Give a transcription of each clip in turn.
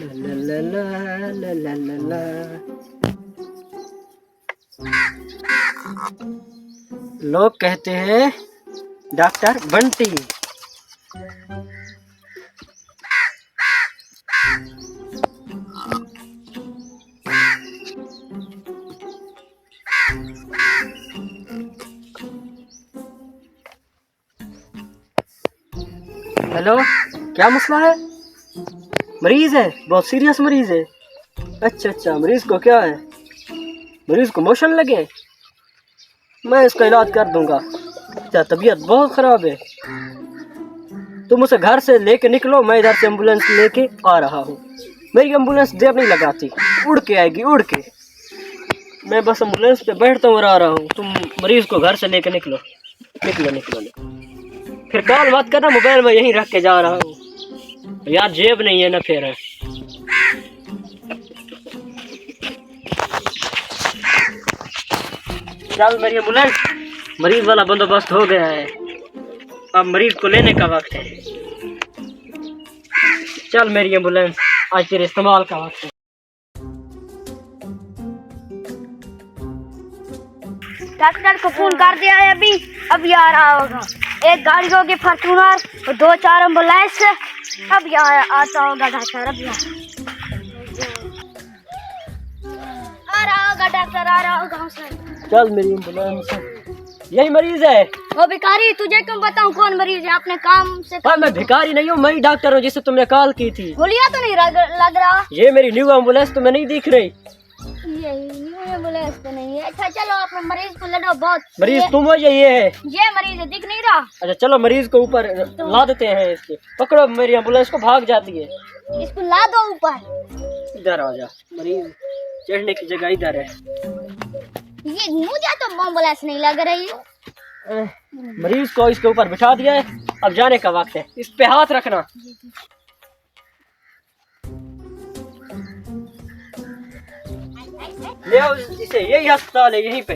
ला ला ला ला ला ला ला। लोग कहते हैं डॉक्टर बंटी। हेलो, क्या मसला है? मरीज है, बहुत सीरियस मरीज है। अच्छा, मरीज को क्या है? मरीज को मोशन लगे, मैं इसका इलाज कर दूंगा। अच्छा, तबीयत बहुत खराब है, तुम उसे घर से लेके निकलो, मैं इधर से एम्बुलेंस लेके आ रहा हूँ। मेरी एम्बुलेंस देर नहीं लगाती, उड़ के आएगी, उड़ के। मैं बस एम्बुलेंस पे बैठता हूँ और आ रहा हूँ। तुम मरीज को घर से लेके निकलो, निकलो निकलो निकलो। फिर कॉल मत करना, मोबाइल में यहीं रख के जा रहा हूँ यार, जेब नहीं है ना फिर। चल मेरी एम्बुलेंस, मरीज वाला बंदोबस्त हो गया है, अब मरीज को लेने का वक्त है। चल मेरी एम्बुलेंस, आज तेरे इस्तेमाल का वक्त है। डॉक्टर को फोन कर दिया है, अभी आ रहा होगा। एक गाड़ी होगी फॉर्च्यूनर और 2-4 एम्बुलेंस, अब आता होगा डॉक्टर। अभी आ रहा होगा डॉक्टर, आ रहा होगा। चल मेरी एम्बुलेंस, यही मरीज है। वो भिखारी, तुझे क्यों बताऊं कौन मरीज है? अपने काम से हाँ, मैं भिखारी नहीं हूँ, मैं ही डॉक्टर हूँ जिससे तुमने कॉल की थी। गोलियां तो नहीं लग रहा। ये मेरी न्यू एम्बुलेंस तुम्हें नहीं दिख रही? ये एम्बुलेंस तो नहीं है। अच्छा चलो, अपने मरीज को ले लो। बहुत मरीज तुम हो या ये है? ये मरीज है, दिख नहीं रहा। अच्छा चलो, मरीज को ऊपर ला देते हैं। इसके पकड़ो, मेरी एम्बुलेंस को भाग जाती है। इसको ला दो ऊपर। इधर आ जा, मरीज चढ़ने की जगह इधर है। ये मुझे तो एम्बुलेंस नहीं लग रही। मरीज को इसके ऊपर बिठा दिया है, अब जाने का वक्त है। इस पे हाथ रखना। ले आओ इसे, यही अस्पताल है, यहीं पे।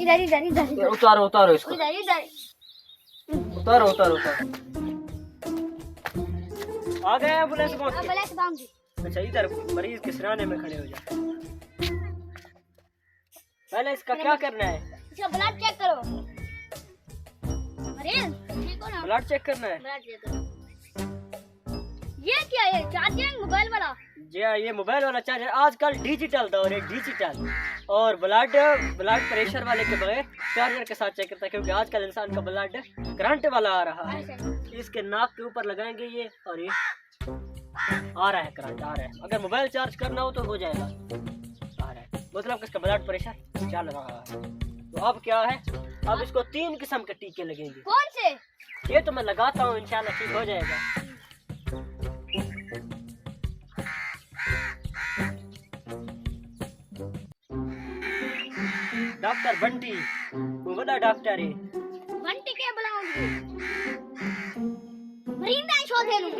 इधर इधर इधर उतारो उतारो इसको, इधर इधर उतारो उतारो उतारो। आ गए एम्बुलेंस पहुंच गई। अच्छा, इधर मरीज के सिराने में खड़े हो जाओ। पहले इसका क्या करना है? इसका ब्लड चेक करो। मरीज ठीक हो ना? ब्लड चेक करना है। ब्लड चेक करो। ये क्या है? चार्जिंग मोबाइल वाला? जी हाँ, ये मोबाइल वाला चार्जर। आजकल डिजिटल दौर है, डिजिटल। और ब्लड प्रेशर वाले के बगैर चार्जर के साथ चेक करता है, क्योंकि आजकल इंसान का ब्लड करंट वाला आ रहा है। इसके नाक के ऊपर लगाएंगे ये, और ये आ रहा है, करंट आ रहा है। अगर मोबाइल चार्ज करना हो तो हो जाएगा। आ रहा है, मतलब इसका ब्लड प्रेशर चल रहा है। तो अब क्या है, अब इसको 3 किस्म के टीके लगेंगे। कौन से? ये तो मैं लगाता हूँ, इंशाल्लाह ठीक हो जाएगा। डॉक्टर बंटी, वो बड़ा डॉक्टर है। बंटी के बुलाऊंगी? मरीज नहीं शोधे लूं।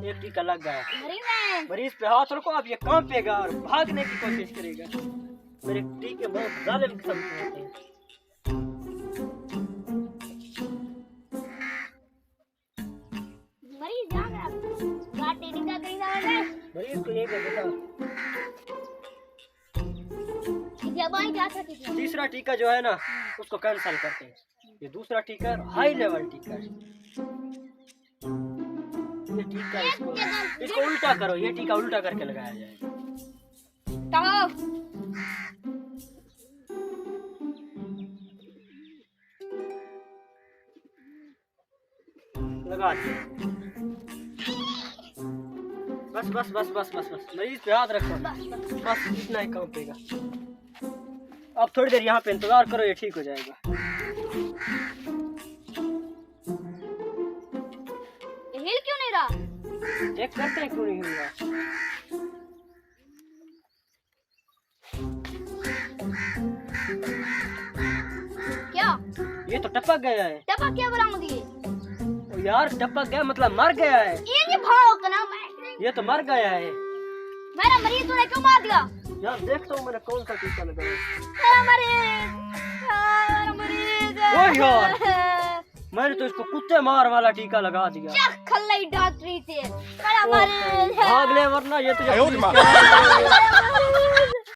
एक टीका लग गया। मरीज मरीज पे हाथ रखो, अब ये कांपेगा और भागने की कोशिश करेगा। मेरे टीके बहुत जालिम किस्म के होते हैं। मरीज आ गया। बातें निकल गई ना। मरीज को ये बताओ। तीसरा टीका जो है ना, उसको कैंसिल करते हैं। ये दूसरा टीका हाई लेवल टीका है। ये टीका इसको उल्टा करो, ये टीका उल्टा करके लगाया जाएगा। लगा दो। बस बस बस बस बस बस, मरीज पे हाथ रखो, बस इतना ही कांपेगा। अब थोड़ी देर यहाँ पे इंतजार करो, ये ठीक हो जाएगा। हिल क्यों नहीं रहा? चेक करते हैं क्यों नहीं हिल रहा। क्या? ये तो टपक गया है। टपक क्या बुलाऊंगी? ओ यार, टपक गया मतलब मर गया है। ये भाव का नाम है। ये तो मर गया है। मेरा मरीज तूने क्यों मार दिया? यार देखता हूँ मैंने कौन सा टीका लगाया। मेरा मरीज, मेरा मरीज। ओ यार, मैंने तो इसको कुत्ते मार वाला टीका लगा दिया। क्या खल्लाई डॉक्टरी थे बड़ा मारे भाग ले वरना ये तुझे